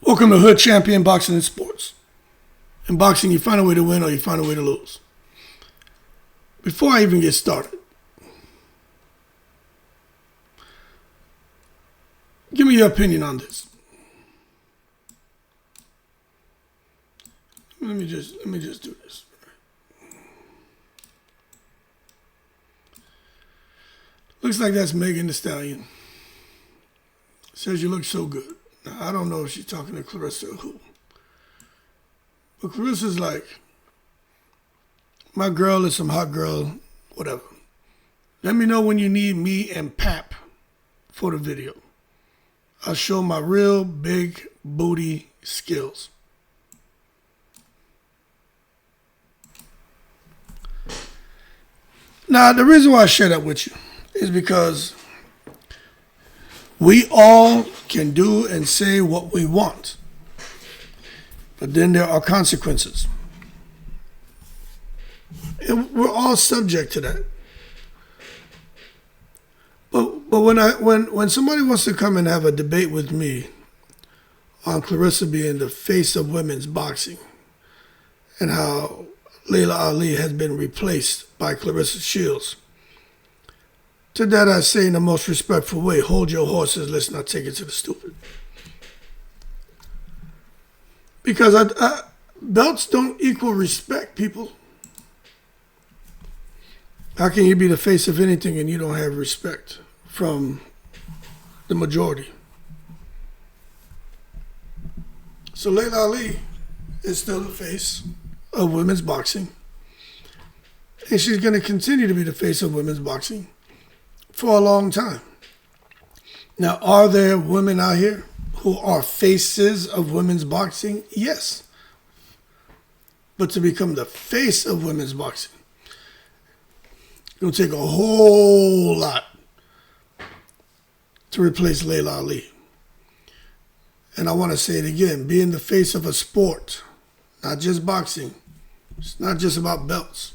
Welcome to Hood Champion Boxing and Sports. In boxing, you find a way to win or you find a way to lose. Before I even get started, give me your opinion on this. Let me just do this. Looks like that's Megan Thee Stallion. Says you look so good. Now, I don't know if she's talking to Claressa or who. But Claressa's like, my girl is some hot girl, whatever. Let me know when you need me and Pap for the video. I'll show my real big booty skills. Now, the reason why I share that with you is because we all can do and say what we want. But then there are consequences. And we're all subject to that. But when somebody wants to come and have a debate with me on Claressa being the face of women's boxing and how Laila Ali has been replaced by Claressa Shields, to that I say in the most respectful way, hold your horses, let's not take it to the stupid. Because belts don't equal respect, people. How can you be the face of anything and you don't have respect from the majority? So Laila Ali is still the face of women's boxing. And she's going to continue to be the face of women's boxing for a long time. Now, are there women out here who are faces of women's boxing? Yes. But to become the face of women's boxing, it's going to take a whole lot to replace Laila Ali. And I want to say it again, being the face of a sport, not just boxing, it's not just about belts.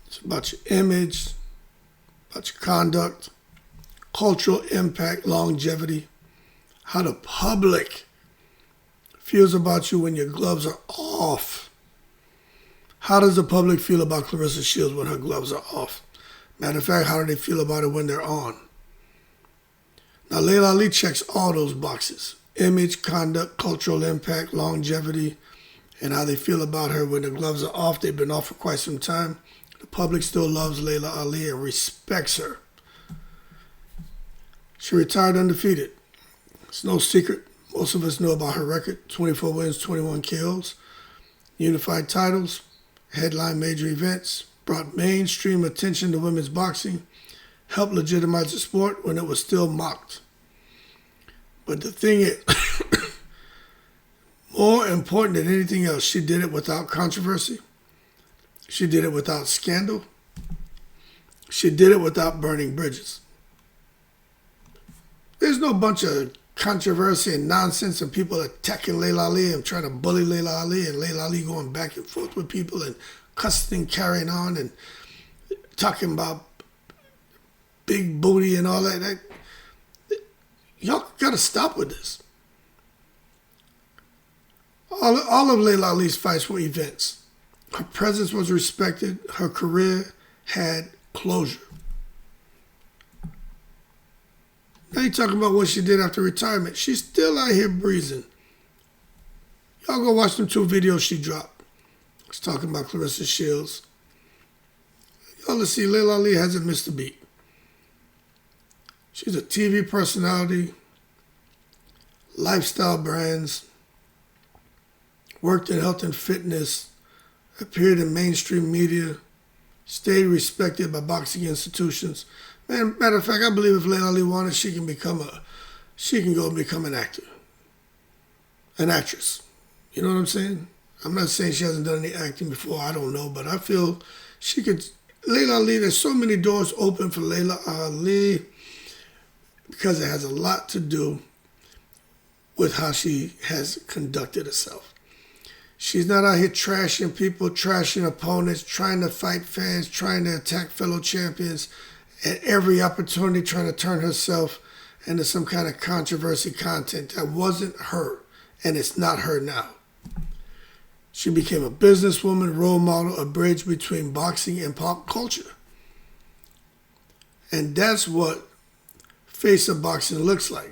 It's about your image, about your conduct, cultural impact, longevity, how the public feels about you when your gloves are off. How does the public feel about Claressa Shields when her gloves are off? Matter of fact, how do they feel about it when they're on? Now, Laila Ali checks all those boxes. Image, conduct, cultural impact, longevity, and how they feel about her when the gloves are off. They've been off for quite some time. The public still loves Laila Ali and respects her. She retired undefeated. It's no secret. Most of us know about her record. 24 wins, 21 kills, unified titles, headline major events, brought mainstream attention to women's boxing, helped legitimize the sport when it was still mocked. But the thing is, more important than anything else, she did it without controversy. She did it without scandal. She did it without burning bridges. There's no bunch of controversy and nonsense and people attacking Laila Ali and trying to bully Laila Ali and Laila Ali going back and forth with people and cussing and carrying on and talking about big booty and all that. Y'all got to stop with this. All of Laila Ali's fights were events. Her presence was respected. Her career had closure. Now you're talking about what she did after retirement. She's still out here breezing. Y'all go watch them 2 videos she dropped. It's talking about Claressa Shields. Y'all to see Laila Ali hasn't missed a beat. She's a TV personality, lifestyle brands, worked in health and fitness, appeared in mainstream media, stayed respected by boxing institutions. Man, matter of fact, I believe if Laila Ali wanted, she can go and become an actor, an actress. You know what I'm saying? I'm not saying she hasn't done any acting before. I don't know, but I feel she could. Laila Ali, there's so many doors open for Laila Ali because it has a lot to do with how she has conducted herself. She's not out here trashing people, trashing opponents, trying to fight fans, trying to attack fellow champions, at every opportunity trying to turn herself into some kind of controversy content. That wasn't her. and it's not her now. She became a businesswoman, role model, a bridge between boxing and pop culture. And that's what face of boxing looks like.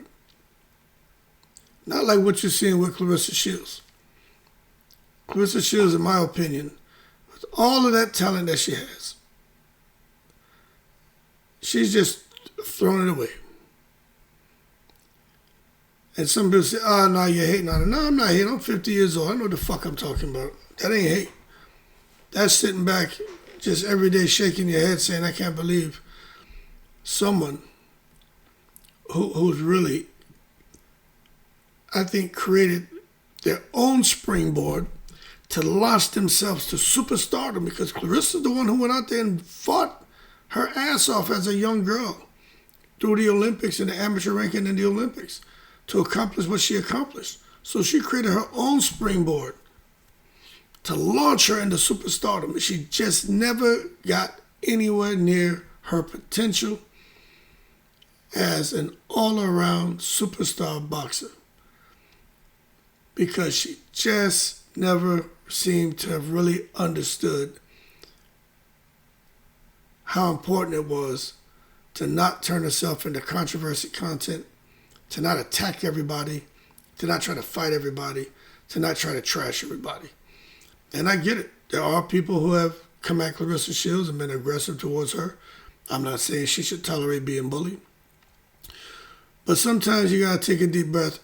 Not like what you're seeing with Claressa Shields. Claressa Shields, in my opinion, with all of that talent that she has, she's just throwing it away. And some people say, oh, no, you're hating on her. No, I'm not hating. I'm 50 years old. I know what the fuck I'm talking about. That ain't hate. That's sitting back just every day shaking your head saying, I can't believe someone who's really, I think, created their own springboard to launch themselves to superstardom, because Claressa's the one who went out there and fought her ass off as a young girl through the Olympics and the amateur ranking in the Olympics to accomplish what she accomplished. So she created her own springboard to launch her into superstardom. She just never got anywhere near her potential as an all-around superstar boxer, because she just never seemed to have really understood how important it was to not turn herself into controversy content, to not attack everybody, to not try to fight everybody, to not try to trash everybody. And I get it. There are people who have come at Claressa Shields and been aggressive towards her. I'm not saying she should tolerate being bullied. But sometimes you got to take a deep breath,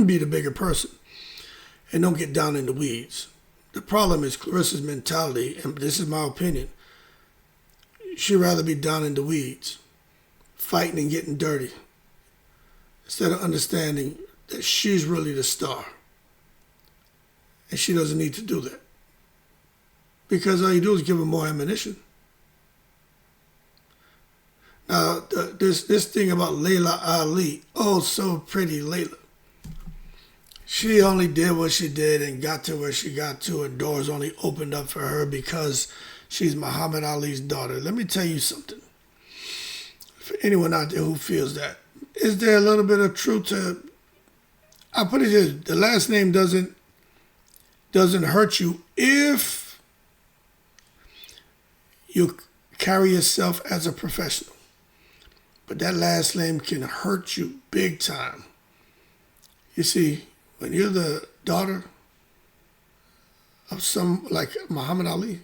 be the bigger person, and don't get down in the weeds. The problem is Claressa's mentality, and this is my opinion, she'd rather be down in the weeds, fighting and getting dirty, instead of understanding that she's really the star. And she doesn't need to do that. Because all you do is give her more ammunition. Now, this thing about Laila Ali, oh, so pretty Laila. She only did what she did and got to where she got to, and doors only opened up for her because she's Muhammad Ali's daughter. Let me tell you something. For anyone out there who feels that, is there a little bit of truth to, I'll put it this, the last name doesn't hurt you if you carry yourself as a professional. But that last name can hurt you big time. You see, when you're the daughter of some, like Muhammad Ali,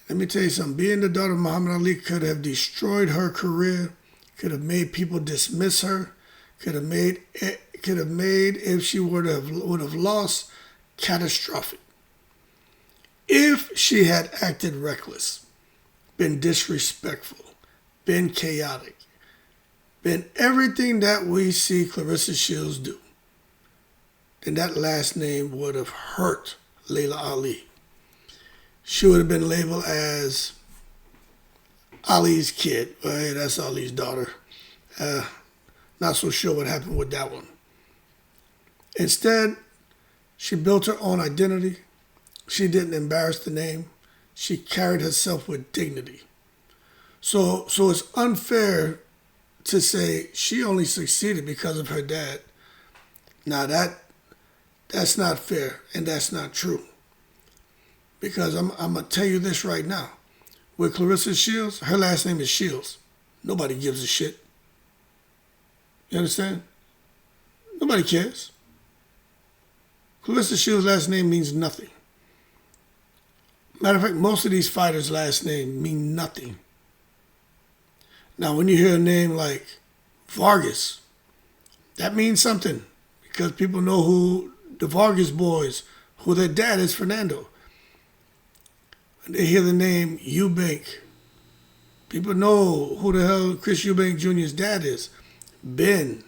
let me tell you something. Being the daughter of Muhammad Ali could have destroyed her career, could have made people dismiss her, could have made, if she would have lost, catastrophic. If she had acted reckless, been disrespectful, been chaotic, been everything that we see Claressa Shields do, then that last name would have hurt Laila Ali. She would have been labeled as Ali's kid. Well, hey, that's Ali's daughter. Not so sure what happened with that one. Instead, she built her own identity. She didn't embarrass the name. She carried herself with dignity. So it's unfair to say she only succeeded because of her dad. Now that's not fair, and that's not true. Because I'm going to tell you this right now. With Claressa Shields, her last name is Shields. Nobody gives a shit. You understand? Nobody cares. Claressa Shields' last name means nothing. Matter of fact, most of these fighters' last name mean nothing. Now, when you hear a name like Vargas, that means something, because people know who the Vargas boys, who their dad is, Fernando. When they hear the name Eubank, people know who the hell Chris Eubank Jr.'s dad is, Ben.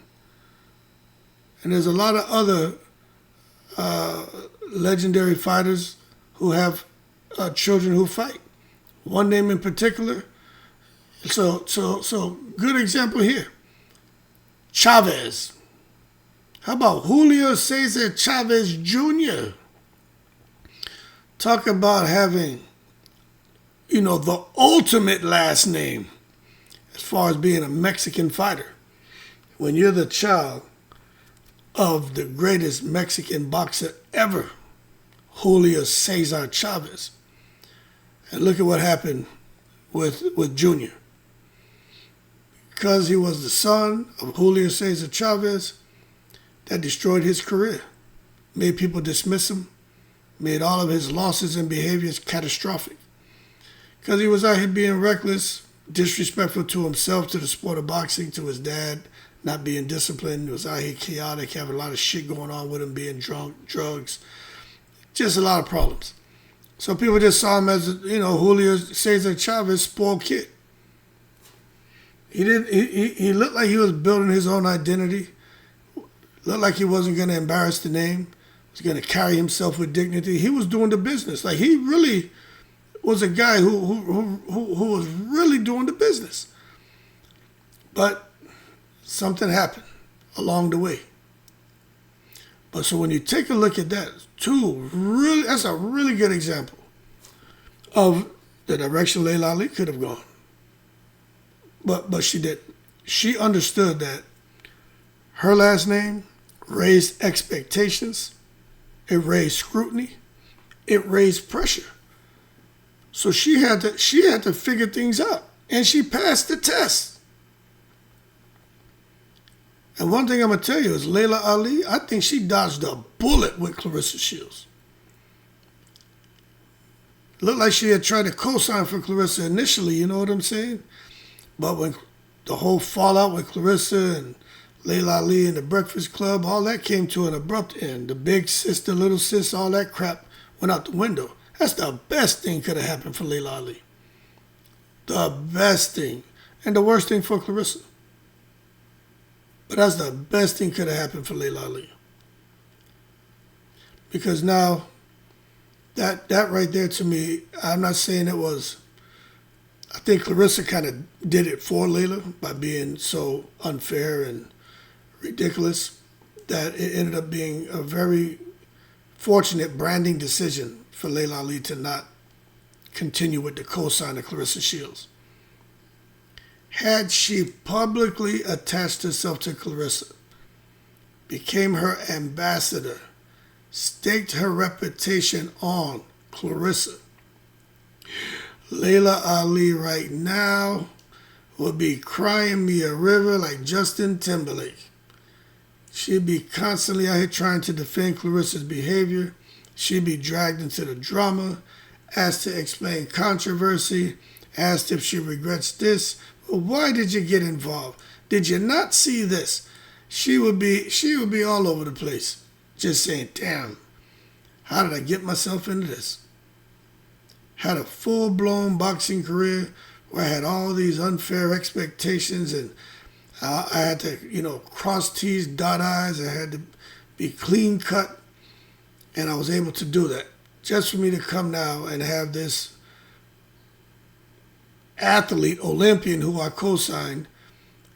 And there's a lot of other legendary fighters who have children who fight. One name in particular. So good example here. Chavez. How about Julio Cesar Chavez Jr.? Talk about having, the ultimate last name as far as being a Mexican fighter. When you're the child of the greatest Mexican boxer ever, Julio Cesar Chavez. And look at what happened with Junior. Because he was the son of Julio Cesar Chavez, that destroyed his career, made people dismiss him, made all of his losses and behaviors catastrophic. Because he was out here being reckless, disrespectful to himself, to the sport of boxing, to his dad, not being disciplined. He was out here chaotic, having a lot of shit going on with him, being drunk, drugs, just a lot of problems. So people just saw him as, Julio Cesar Chavez, spoiled kid. He didn't. He looked like he was building his own identity. Looked like he wasn't going to embarrass the name. He was going to carry himself with dignity. He was doing the business. Like, he really was a guy who was really doing the business. But something happened along the way. But so when you take a look at that, that's a really good example of the direction Laila Ali could have gone. But she didn't. She understood that her last name raised expectations, it raised scrutiny, it raised pressure. So she had to figure things out, and she passed the test. And one thing I'm gonna tell you is Laila Ali, I think she dodged a bullet with Claressa Shields. Looked like she had tried to co-sign for Claressa initially, you know what I'm saying? But when the whole fallout with Claressa and Laila Ali and the Breakfast Club, all that came to an abrupt end. The big sis, the little sis, all that crap went out the window. That's the best thing could have happened for Laila Ali. The best thing. And the worst thing for Claressa. But that's the best thing could have happened for Laila Ali. Because now, that right there to me, I'm not saying it was, I think Claressa kind of did it for Laila by being so unfair and ridiculous that it ended up being a very fortunate branding decision for Laila Ali to not continue with the co-sign of Claressa Shields. Had she publicly attached herself to Claressa, became her ambassador, staked her reputation on Claressa, Laila Ali right now would be crying me a river like Justin Timberlake. She'd be constantly out here trying to defend Claressa's behavior. She'd be dragged into the drama, asked to explain controversy, asked if she regrets this. Well, why did you get involved? Did you not see this? She would be all over the place, just saying, damn, how did I get myself into this? Had a full-blown boxing career where I had all these unfair expectations, and I had to, cross T's, dot I's. I had to be clean cut, and I was able to do that. Just for me to come now and have this athlete, Olympian, who I co-signed,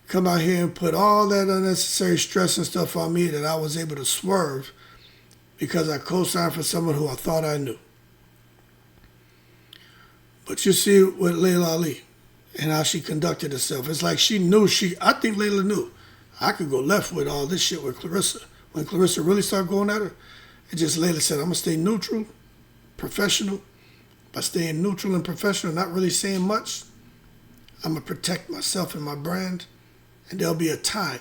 come out here and put all that unnecessary stress and stuff on me that I was able to swerve because I co-signed for someone who I thought I knew. But you see with Laila Ali and how she conducted herself, it's like she knew I think Laila knew I could go left with all this shit with Claressa. When Claressa really started going at her, it just Laila said, I'm going to stay neutral, professional. By staying neutral and professional, not really saying much, I'm going to protect myself and my brand. And there'll be a time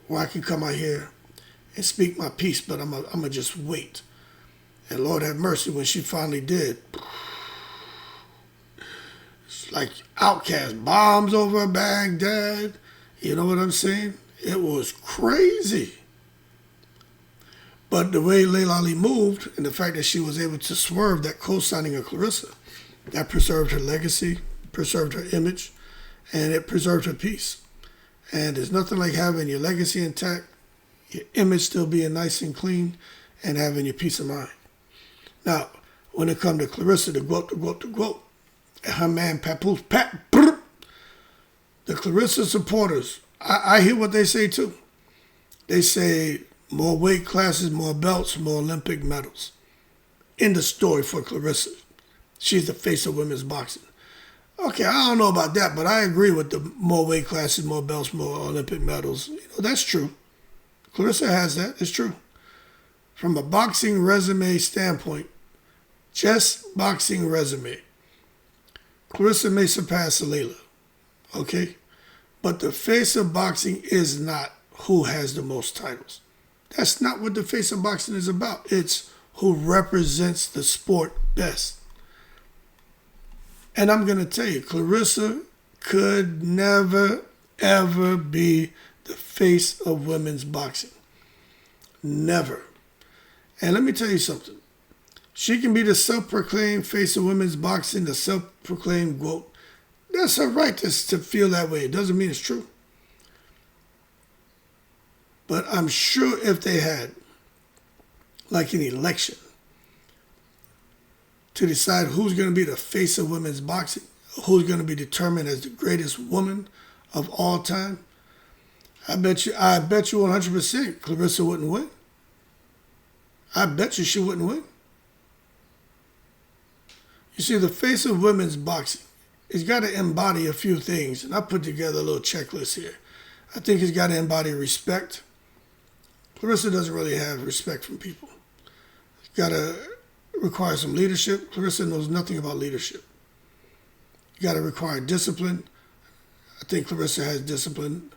where I can come out here and speak my piece, but I'm going to just wait. And Lord have mercy, when she finally did, it's like Outcast bombs over Baghdad. You know what I'm saying? It was crazy. But the way Laila Ali moved and the fact that she was able to swerve that co-signing of Claressa, that preserved her legacy, preserved her image, and it preserved her peace. And there's nothing like having your legacy intact, your image still being nice and clean, and having your peace of mind. Now, when it comes to Claressa, the GOAT, and her man Papoose, the Claressa supporters, I hear what they say too. They say more weight classes, more belts, more Olympic medals. In the story for Claressa. She's the face of women's boxing. Okay, I don't know about that, but I agree with the more weight classes, more belts, more Olympic medals. That's true. Claressa has that. It's true. From a boxing resume standpoint, just boxing resume, Claressa may surpass Laila. Okay? But the face of boxing is not who has the most titles. That's not what the face of boxing is about. It's who represents the sport best. And I'm going to tell you, Claressa could never, ever be the face of women's boxing. Never. And let me tell you something. She can be the self-proclaimed face of women's boxing, the self-proclaimed GOAT. That's her right to feel that way. It doesn't mean it's true. But I'm sure if they had, like an election, to decide who's going to be the face of women's boxing, who's going to be determined as the greatest woman of all time, I bet you 100% Claressa wouldn't win. I bet you she wouldn't win. You see, the face of women's boxing, it's got to embody a few things, and I put together a little checklist here. I think it's got to embody respect. Claressa doesn't really have respect from people. It's got to require some leadership. Claressa knows nothing about leadership. You got to require discipline. I think Claressa has discipline.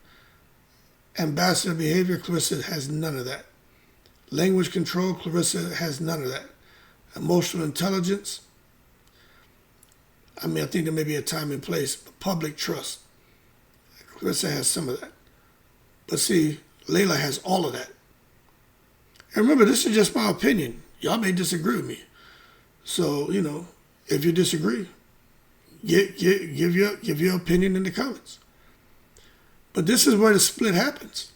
Ambassador behavior, Claressa has none of that. Language control, Claressa has none of that. Emotional intelligence, I think there may be a time and place, but public trust, Claressa has some of that. But see, Laila has all of that. And remember, this is just my opinion. Y'all may disagree with me. So, if you disagree, give your opinion in the comments. But this is where the split happens.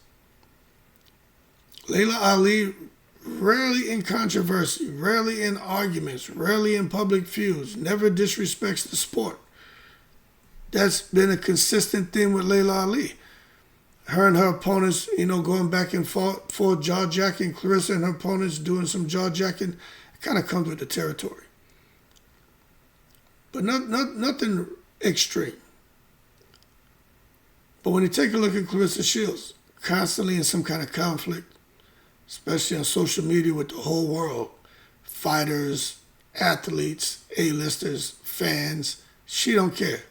Laila Ali, rarely in controversy, rarely in arguments, rarely in public feuds, never disrespects the sport. That's been a consistent thing with Laila Ali. Her and her opponents, going back and forth, jaw-jacking. Claressa and her opponents doing some jaw-jacking. It kind of comes with the territory. But nothing extreme. But when you take a look at Claressa Shields, constantly in some kind of conflict, especially on social media with the whole world, fighters, athletes, A-listers, fans, she don't care.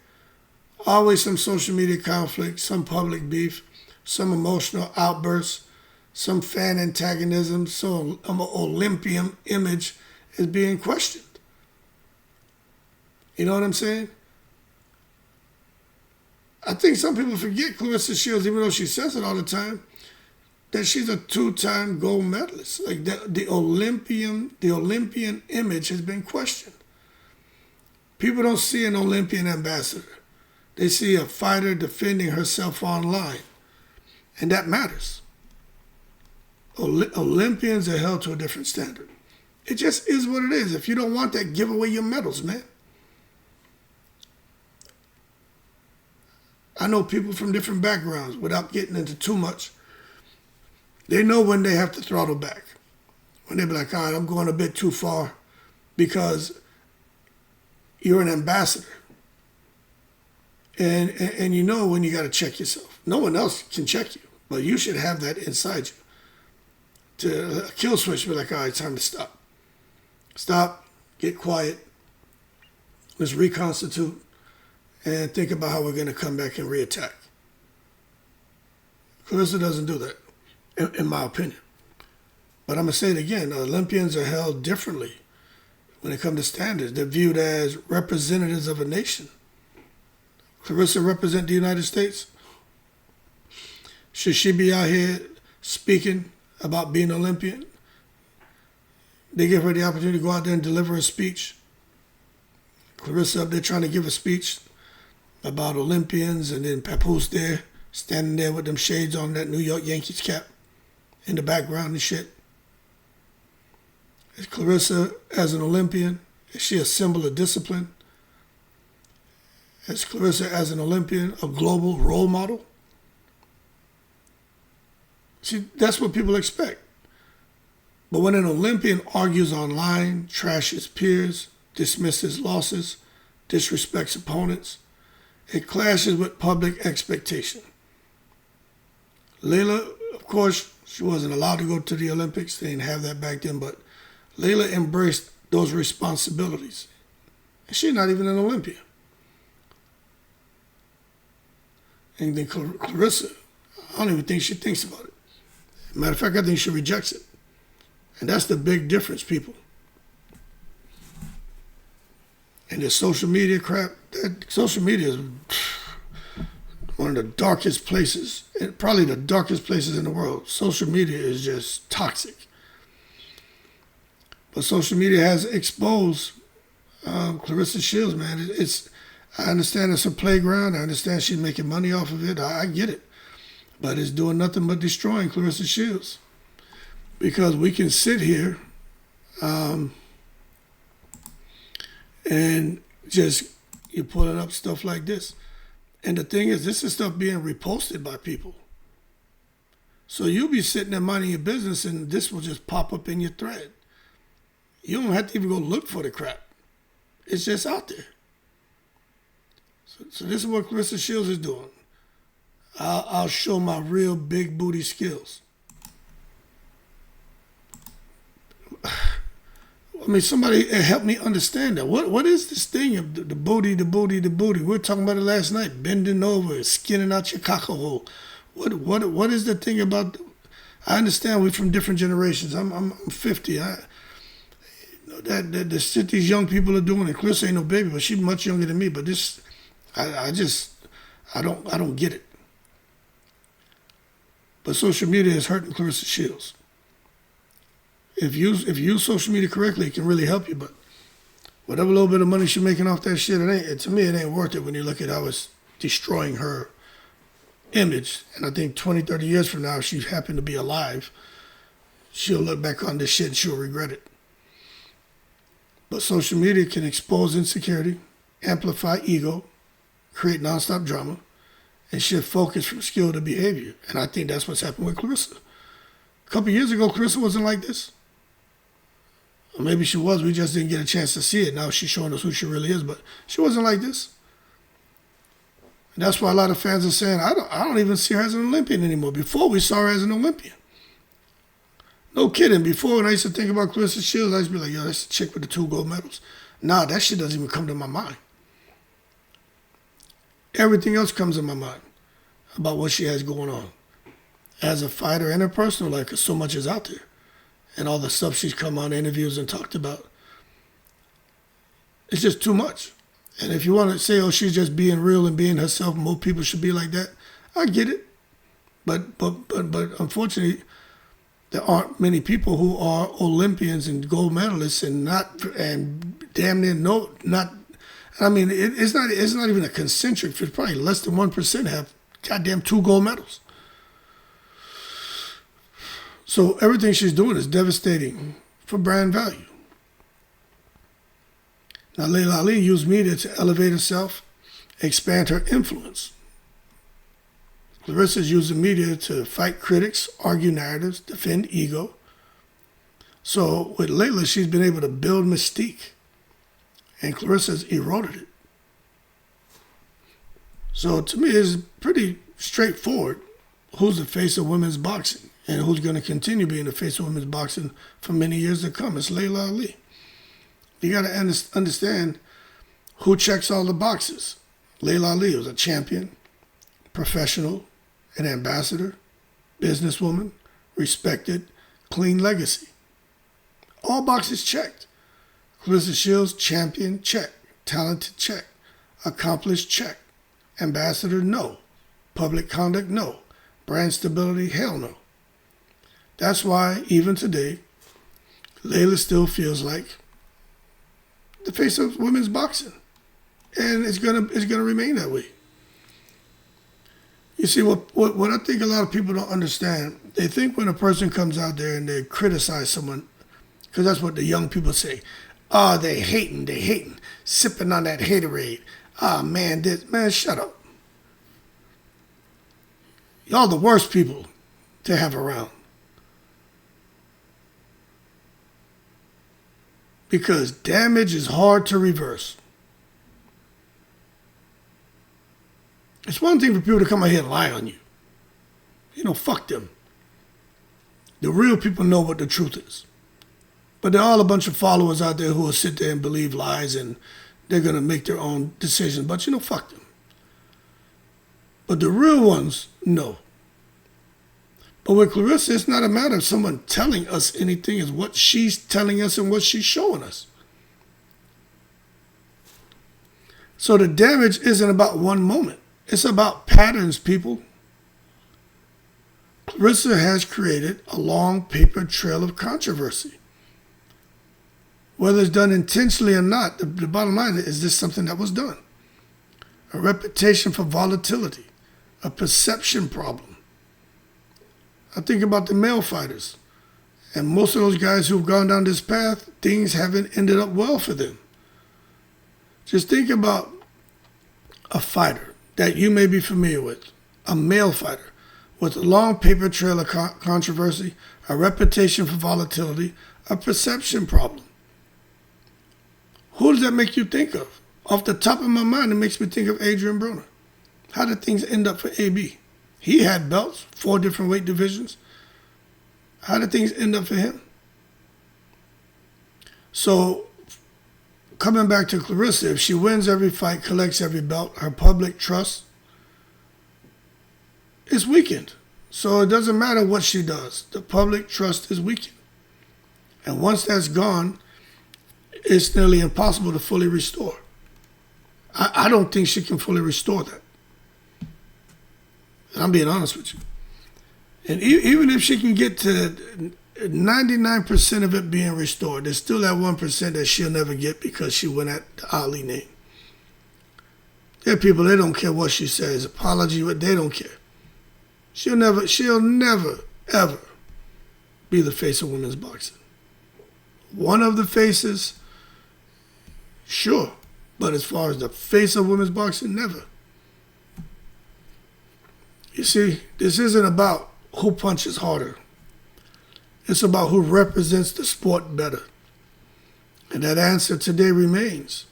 Always some social media conflict, some public beef, some emotional outbursts, some fan antagonism, some Olympian image is being questioned. You know what I'm saying? I think some people forget Claressa Shields, even though she says it all the time, that she's a 2-time gold medalist. Like the Olympian image has been questioned. People don't see an Olympian ambassador. They see a fighter defending herself online. And that matters. Olympians are held to a different standard. It just is what it is. If you don't want that, give away your medals, man. I know people from different backgrounds, without getting into too much, they know when they have to throttle back. When they be like, all right, I'm going a bit too far, because you're an ambassador. And you know when you got to check yourself. No one else can check you, but you should have that inside you. To kill switch, be like, all right, time to stop. Stop, get quiet, let's reconstitute, and think about how we're going to come back and reattack. Claressa doesn't do that, in my opinion. But I'm going to say it again, Olympians are held differently when it comes to standards. They're viewed as representatives of a nation. Claressa represent the United States? Should she be out here speaking about being an Olympian? They give her the opportunity to go out there and deliver a speech. Claressa up there trying to give a speech about Olympians, and then Papoose there, standing there with them shades on, that New York Yankees cap in the background and shit. Is Claressa, as an Olympian, is she a symbol of discipline? Is Claressa, as an Olympian, a global role model? See, that's what people expect. But when an Olympian argues online, trashes peers, dismisses losses, disrespects opponents, it clashes with public expectation. Laila, of course, She wasn't allowed to go to the Olympics. They didn't have that back then, but Laila embraced those responsibilities. And she's not even an Olympian. And then Claressa, I don't even think she thinks about it. Matter of fact, I think she rejects it. And that's the big difference, people. And the social media crap, social media is one of the darkest places, probably the darkest places in the world. Social media is just toxic. But social media has exposed Claressa Shields, man. I understand it's a playground. I understand she's making money off of it. I get it. But it's doing nothing but destroying Claressa Shields. Because we can sit here and just, you're pulling up stuff like this. And the thing is, this is stuff being reposted by people. So you'll be sitting there minding your business and this will just pop up in your thread. You don't have to even go look for the crap. It's just out there. So this is what Claressa Shields is doing. I'll show my real big booty skills. I mean, somebody help me understand that. What is this thing of the booty, the booty, the booty? We were talking about it last night. Bending over, skinning out your cockhole. What is the thing about? I understand we're from different generations. I'm 50. The shit these young people are doing. And Claressa ain't no baby, but she's much younger than me. But this, I don't get it. But social media is hurting Claressa Shields. If you use social media correctly, it can really help you. But whatever little bit of money she's making off that shit, to me, it ain't worth it when you look at how it's destroying her image. And I think 20, 30 years from now, if she happened to be alive, she'll look back on this shit and she'll regret it. But social media can expose insecurity, amplify ego, create nonstop drama, and shift focus from skill to behavior. And I think that's what's happened with Claressa. A couple years ago, Claressa wasn't like this. Or maybe she was, we just didn't get a chance to see it. Now she's showing us who she really is, but she wasn't like this. And that's why a lot of fans are saying, I don't even see her as an Olympian anymore. Before, we saw her as an Olympian. No kidding. Before, when I used to think about Claressa Shields, I used to be like, yo, that's the chick with the 2 gold medals. Nah, that shit doesn't even come to my mind. Everything else comes in my mind about what she has going on. As a fighter and her personal life, because so much is out there. And all the stuff she's come on interviews and talked about. It's just too much. And if you want to say, oh, she's just being real and being herself, more people should be like that, I get it. But unfortunately, there aren't many people who are Olympians and gold medalists and damn near not. I mean, it's not even a concentric. It's probably less than 1% have goddamn 2 gold medals. So everything she's doing is devastating for brand value. Now, Laila Ali used media to elevate herself, expand her influence. Claressa's using media to fight critics, argue narratives, defend ego. So with Laila, she's been able to build mystique, and Claressa's eroded it. So to me, it's pretty straightforward who's the face of women's boxing and who's going to continue being the face of women's boxing for many years to come. It's Laila Ali. You got to understand who checks all the boxes. Laila Ali was a champion, professional, an ambassador, businesswoman, respected, clean legacy. All boxes checked. Claressa Shields, champion, check. Talented, check. Accomplished, check. Ambassador, no. Public conduct, no. Brand stability, hell no. That's why, even today, Laila still feels like the face of women's boxing. And it's gonna remain that way. You see, what I think a lot of people don't understand, they think when a person comes out there and they criticize someone, because that's what the young people say, oh, they hating, sipping on that haterade. Ah, man, shut up. Y'all the worst people to have around. Because damage is hard to reverse. It's one thing for people to come out here and lie on you. You know, fuck them. The real people know what the truth is. But there are all a bunch of followers out there who will sit there and believe lies, and they're going to make their own decisions. But, fuck them. But the real ones know. But with Claressa, it's not a matter of someone telling us anything. It's what she's telling us and what she's showing us. So the damage isn't about one moment. It's about patterns, people. Claressa has created a long paper trail of controversy. Whether it's done intentionally or not, the bottom line is this something that was done. A reputation for volatility, a perception problem. I think about the male fighters. And most of those guys who've gone down this path, things haven't ended up well for them. Just think about a fighter that you may be familiar with, a male fighter with a long paper trail of controversy, a reputation for volatility, a perception problem. Who does that make you think of? Off the top of my mind, it makes me think of Adrian Broner. How did things end up for AB? He had belts, 4 different weight divisions. How did things end up for him? So, coming back to Claressa, if she wins every fight, collects every belt, her public trust is weakened. So it doesn't matter what she does. The public trust is weakened. And once that's gone, it's nearly impossible to fully restore. I don't think she can fully restore that. I'm being honest with you. And even if she can get to 99% of it being restored, there's still that 1% that she'll never get because she went at the Ali name. There are people, they don't care what she says, apology, what they don't care. She'll never, ever be the face of women's boxing. One of the faces, sure. But as far as the face of women's boxing, never. You see, this isn't about who punches harder. It's about who represents the sport better. And that answer today remains.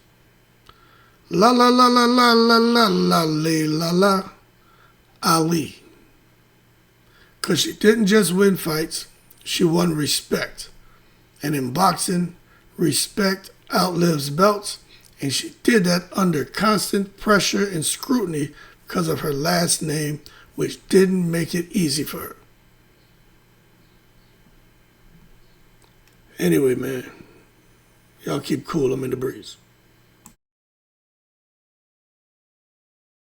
La la la la la la la la la la Ali. Because she didn't just win fights, she won respect. And in boxing, respect outlives belts, and she did that under constant pressure and scrutiny because of her last name, which didn't make it easy for her. Anyway, man, y'all keep cool. I'm in the breeze.